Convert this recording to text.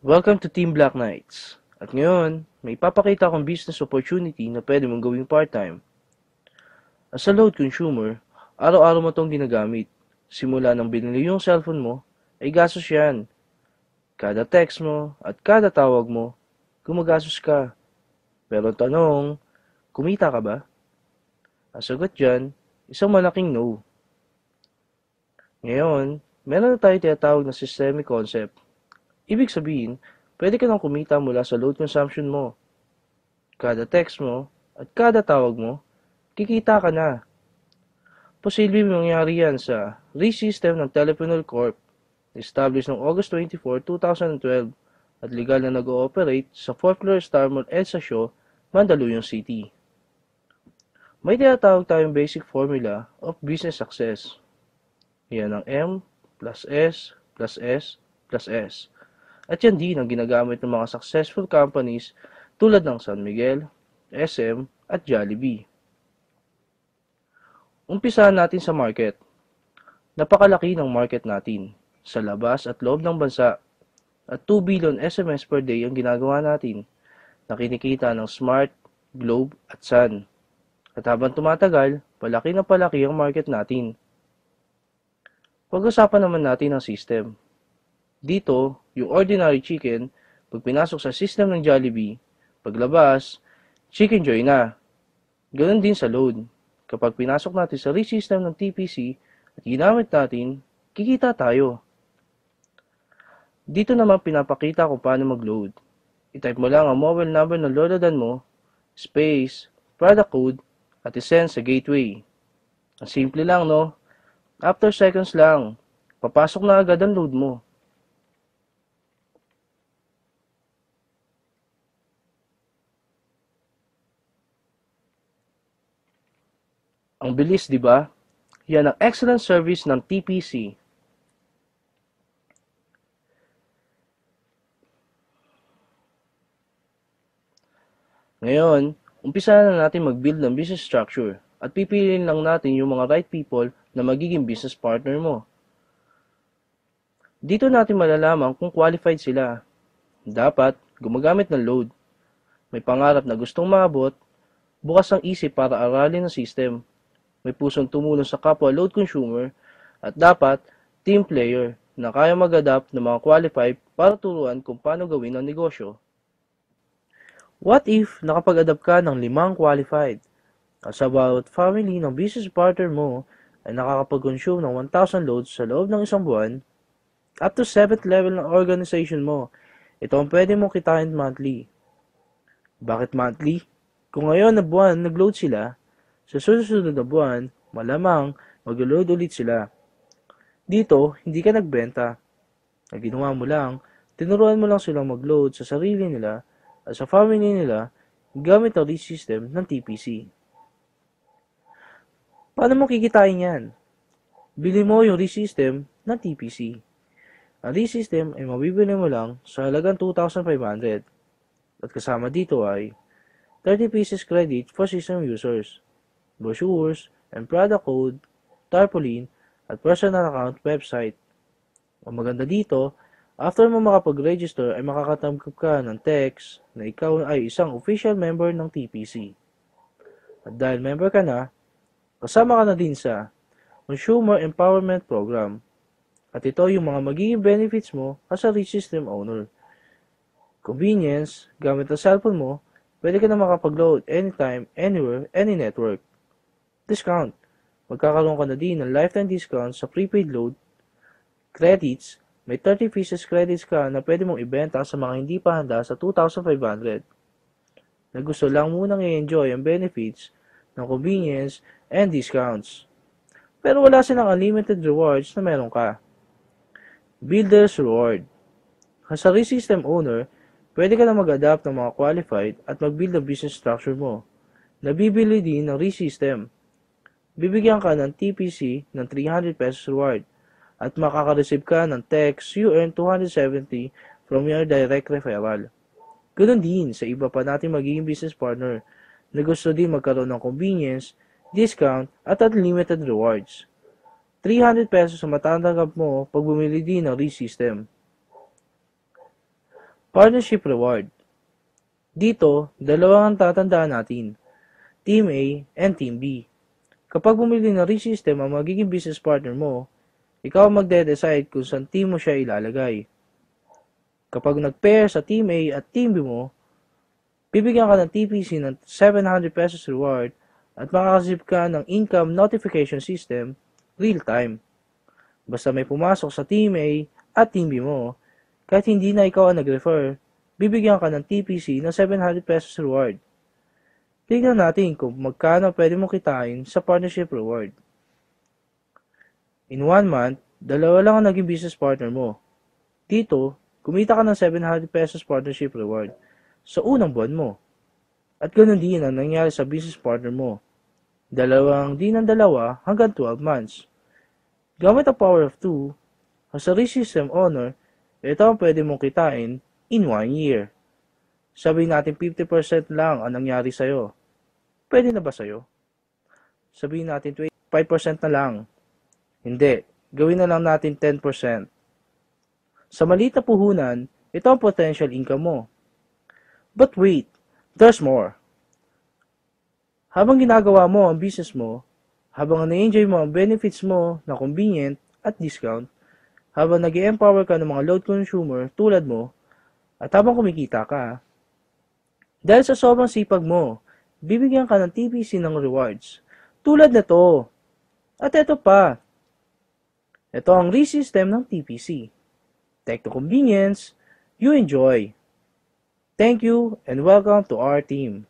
Welcome to Team Black Knights. At ngayon, may ipapakita akong business opportunity na pwede mong gawing part-time. As a load consumer, araw-araw mo itong ginagamit. Simula nang binili yung cellphone mo, ay gastos yan. Kada text mo at kada tawag mo, gumagastos ka. Pero tanong, kumita ka ba? Ang sagot dyan, isang malaking no. Ngayon, meron na tayo tinatawag na systemic concept. Ibig sabihin, pwede ka nang kumita mula sa load consumption mo. Kada text mo at kada tawag mo, kikita ka na. Posibleng mangyari yan sa RE-system ng Teleponol Corp, established noong August 24, 2012 at legal na nag-ooperate sa 4th floor Star Mall EDSA Shaw, Mandaluyong City. May tinatawag tayong basic formula of business success. Yan ang M plus S plus S plus S. At yan din ang ginagamit ng mga successful companies tulad ng San Miguel, SM at Jollibee. Umpisahan natin sa market. Napakalaki ng market natin sa labas at loob ng bansa at 2 billion SMS per day ang ginagawa natin na kinikita ng Smart, Globe at Sun. At habang tumatagal, palaki na palaki ang market natin. Pag-usapan naman natin ang system. Dito, yung ordinary chicken, pag pinasok sa system ng Jollibee, paglabas, Chicken Joy na. Ganon din sa load. Kapag pinasok natin sa RE-system ng TPC at ginamit natin, kikita tayo. Dito naman pinapakita kung paano mag-load. I-type mo lang ang mobile number ng lolodan mo, space, product code, at isend sa gateway. Ang simple lang, no? After seconds lang, papasok na agad ang load mo. Ang bilis, di ba? Yan ang excellent service ng TPC. Ngayon, umpisa na natin mag-build ng business structure at pipiliin lang natin yung mga right people na magiging business partner mo. Dito natin malalaman kung qualified sila. Dapat gumagamit ng load. May pangarap na gustong maabot, bukas ang isip para aralin ang system. May pusong tumulong sa kapwa load consumer, at dapat team player na kaya mag-adapt ng mga qualified para turuan kung paano gawin ang negosyo. What if nakapag-adapt ka ng 5 qualified? As about family ng business partner mo ay nakakapag-consume ng 1,000 loads sa loob ng isang buwan, up to 7th level ng organization mo, ito ang pwede mong kitain monthly. Bakit monthly? Kung ngayon na buwan nag-load sila, sa susunod na buwan, malamang mag-load ulit sila. Dito, hindi ka nagbenta. Ang ginawa mo lang, tinuruan mo lang silang mag-load sa sarili nila at sa family nila gamit ang RE-system ng TPC. Paano mo kikitain yan? Bili mo yung RE-system ng TPC. Ang RE-system ay mabibili mo lang sa halagang 2,500 at kasama dito ay 30 pieces credit for system users, brochures and product code, tarpaulin, at personal account website. Ang maganda dito, after mo makapag-register ay makakatanggap ka ng text na ikaw ay isang official member ng TPC. At dahil member ka na, kasama ka na din sa Consumer Empowerment Program. At ito yung mga magiging benefits mo as a RE-system owner. Convenience, gamit ang cellphone mo, pwede ka na makapag-load anytime, anywhere, any network. Discount, magkakaroon ka na din ng lifetime discount sa prepaid load. Credits, may 30 pieces credits ka na pwede mong ibenta sa mga hindi pa handa sa 2,500. Na gusto lang munang i-enjoy ang benefits ng convenience and discounts. Pero wala silang unlimited rewards na meron ka. Builder's Reward. As a RE-system owner, pwede ka na mag-adapt ng mga qualified at mag-build ang business structure mo. Nabibili din ng RE-system. Bibigyan ka ng TPC ng 300 pesos reward at makaka-receive ka ng text you earn 270 from your direct referral. Ganoon din sa iba pa nating magiging business partner na gusto din magkaroon ng convenience, discount at unlimited rewards. 300 pesos ang matatanggap mo pag bumili din ng RE-system. Partnership Reward. Dito, dalawa ang tatandaan natin, Team A and Team B. Kapag bumili ng ReSystem ang magiging business partner mo, ikaw ang magde-decide kung saan team mo siya ilalagay. Kapag nag-pair sa Team A at Team B mo, bibigyan ka ng TPC ng 700 pesos reward at makakasip ka ng income notification system real-time. Basta may pumasok sa Team A at Team B mo, kahit hindi na ikaw ang nag-refer, bibigyan ka ng TPC ng 700 pesos reward. Tignan natin kung magkano pwede mo kitain sa partnership reward. In 1 month, dalawa lang ang naging business partner mo. Dito, kumita ka ng 700 pesos partnership reward sa unang buwan mo. At ganoon din ang nangyari sa business partner mo. Dalawang hanggang 12 months. Gamit ang power of 2, as a ReSystem owner, ito ang pwede mong kitain in 1 year. Sabihin natin 50% lang ang nangyari sa'yo. Pwede na ba sa'yo? Sabihin natin 5% na lang. Hindi. Gawin na lang natin 10%. Sa maliit na puhunan, ito ang potential income mo. But wait, there's more. Habang ginagawa mo ang business mo, habang na-enjoy mo ang benefits mo na convenient at discount, habang nag-empower ka ng mga load consumer tulad mo, at habang kumikita ka, dahil sa sobrang sipag mo, bibigyan ka ng TPC ng rewards. Tulad na to. At ito pa. Ito ang ReSystem ng TPC. Tech to convenience, you enjoy. Thank you and welcome to our team.